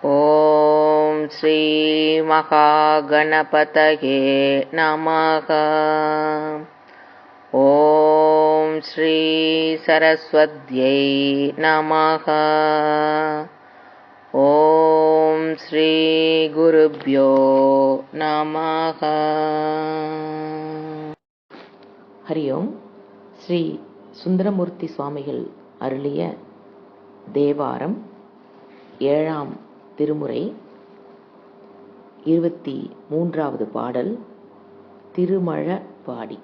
ஓம் ஸ்ரீ மகாகணபதயே நமக. ஓம் ஸ்ரீ சரஸ்வத்யை நமக. ஓம் ஸ்ரீ குருப்யோ நமக. ஹரி ஓம். ஸ்ரீ சுந்தரமூர்த்தி சுவாமிகள் அருளிய தேவாரம் 7ஆம் திருமுறை 23வது பாடல். திருமழபாடி.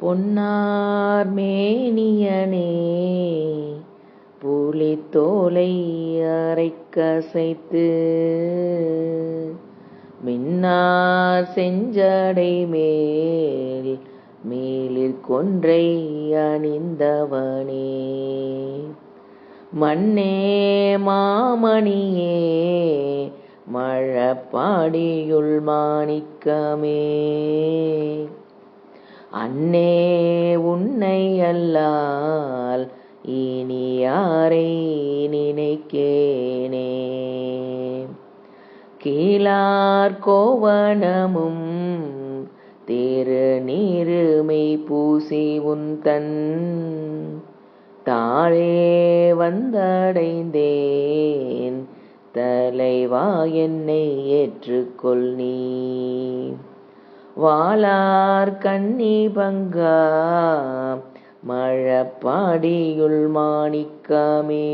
பொன்னார் மேனியனே புலித்தோலை அரைக்கசைத்து மின்னார் செஞ்சடை மேல் மேலிற் கொன்றை அணிந்தவனே, மண்ணே மாமணியே மழப்பாடியுள் மாணிக்கமே, அன்னே உன்னை அல்லால் இனி யாரை நினைக்கேனே. கீழார் கோவணமும் திருநீருமை பூசி உன்தன் தாழே வந்தடைந்தேன் தலைவா என்னை ஏற்றுக்கொள் நீ. வாளார் கண்ணி பங்கா மழப்பாடியுள் மாணிக்கமே,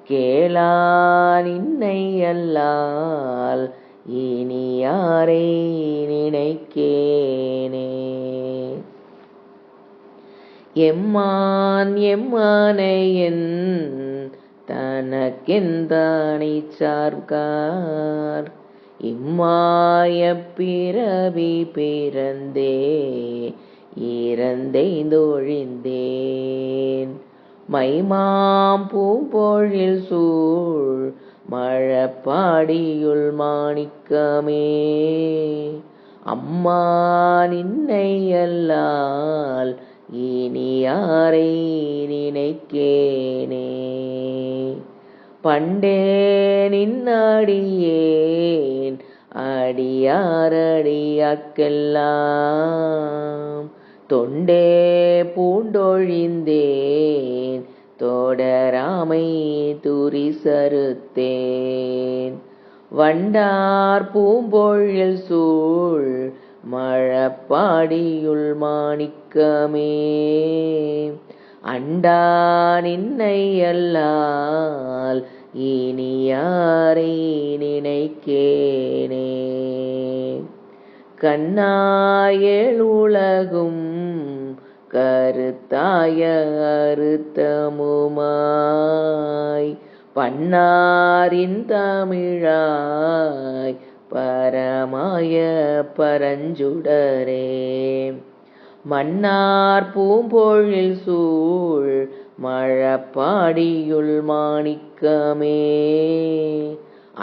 கேளான் இன்னை அல்லால் இனி யாரை நினைக்கேனே. எம்மான் எம்மானையன் தனக்கெந்தானை சார்கார், இம்மாய பிறவி பிறந்தே இறந்தொழிந்தேன். மைமாம் பூம்பொழில் சூழ் மழப்பாடியுள் மாணிக்கமே, அம்மா நின்னை அல்லால் இனி யாரை நினைக்கேனே. பண்டே நின்னடியேன் அடியாரடியாக்கெல்லாம் தொண்டே பூண்டொழிந்தேன் தொடராமை துரிசறுத்தேன். வண்டார் பூம்பொழில் சூழ் மழப்பாடியுள் மாணிக்கமே, அண்டா நின்னை அல்லால் இனி யாரை நினைக்கேனே. கண்ணாயேழுலகும் கருத்தாய அறுத்தமுமாய் பன்னாரின் தமிழாய் பரமாய பரஞ்சுடரே, மன்னார் பூம்பொழில் சூழ் மழப்பாடியுள் மாணிக்கமே,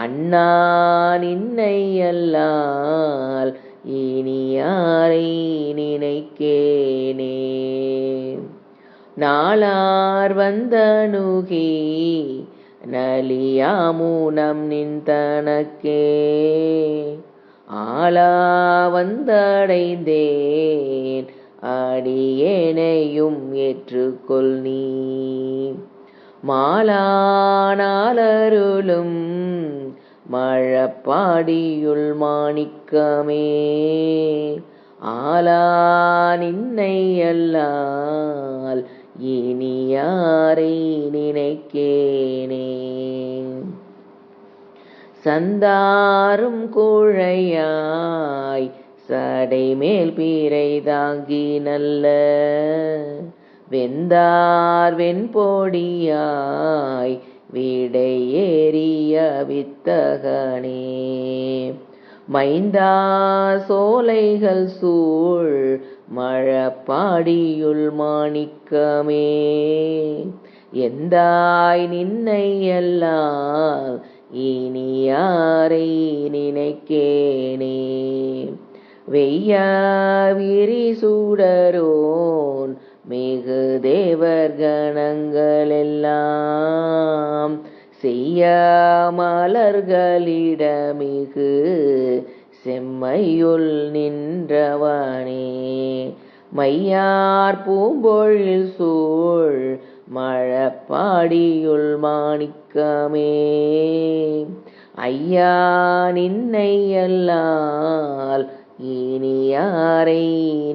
அண்ணா நின்னை அல்லால் இனி யாரை நினைக்கேனே. நாளார் வந்தணுகி நலியாமூனம் நின் தனக்கே, ஆளா வந்தடைந்தேன் அடியேனையும் ஏற்றுக்கொள் நீ. மாலானாலருளும் மழப்பாடியுள் மாணிக்கமே, ஆலா நின்னை அல்லால் இனி யாரை நினைக்கேனே. சந்தாரும் குழையாய் சடைமேல் பீரை தாங்கி நல்ல வெந்தார் வெண்பொடியாய் விடை ஏறிய வித்தகனே, மைந்தா சோலைகள் சூழ் மழப்பாடியுள் மாணிக்கமே, எந்தாய் நின்னை அல்லால் இனி யாரை நினைக்கேனே. வெய்ய விரி சூடரோன் மிகு தேவர் கணங்களெல்லாம் செய்ய மலர்களிடமிகு செம்மையுள் நின்றவனே மையார் பூம்பொழில் சூழ் மழப்பாடியுள் மாணிக்கமே ஐயா நின்னை அல்லால் இனி யாரை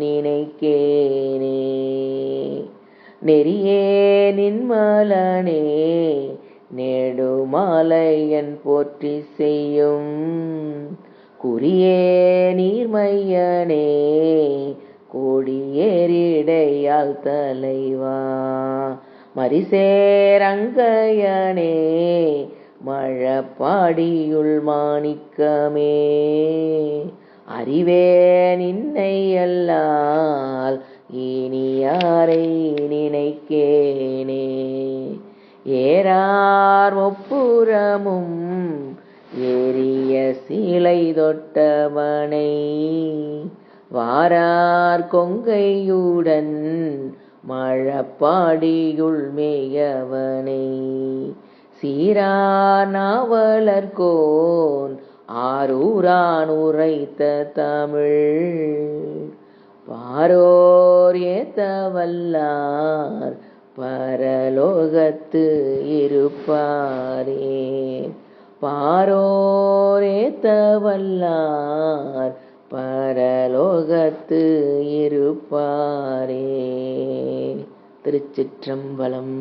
நினைக்கேனே நெறியே நின்மலனே நெடுமாலையன் போற்றி செய்யும் குறியே நீர்மையனே கோடியேறிடையால் தலைவா மரிசேரங்கையனே மழப்பாடியுள் மாணிக்கமே அறிவே நின்னை அல்லால் இனி யாரை நினைக்கேனே ஏறார் முப்புறமும் ஏறிய சீலை தொட்டவனை வாரார் கொங்கையுடன் மழப்பாடியுள் மேயவனை சீரார் நாவலர்கோன் ஆரூரான் உரைத்த தமிழ் பாரோர் ஏத்தவல்லார் பரலோகத்து இருப்பாரே பாரோர் ஏத்தவல்லார் பரலோகத்து இருப்பாரே. திருச்சிற்றம்பலம்.